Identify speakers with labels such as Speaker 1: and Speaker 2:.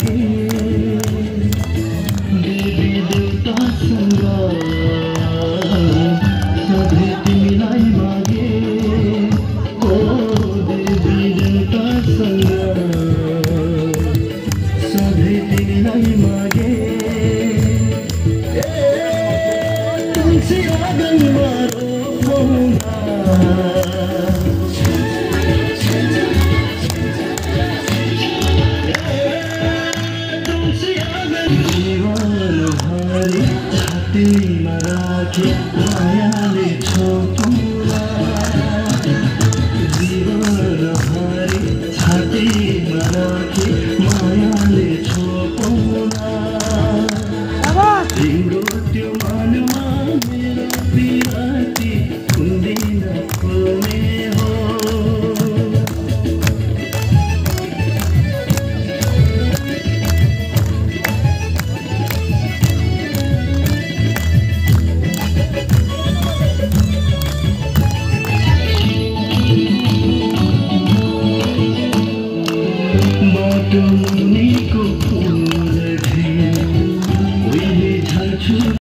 Speaker 1: मागे देवी देवतासँग सधैँ तिमीलाई मागे ओ देवी देवतासँग सधैँ तिमीलाई मागे तुलसी आँगनमा रोपौँला छातीमा राखे मायाले छोपुला जीवनभरि छातीमा राखे मायाले छोपुला तिम्रो त्यो मनमा मेरो बिराती कुन्दिन खोल्ने हो मुनिको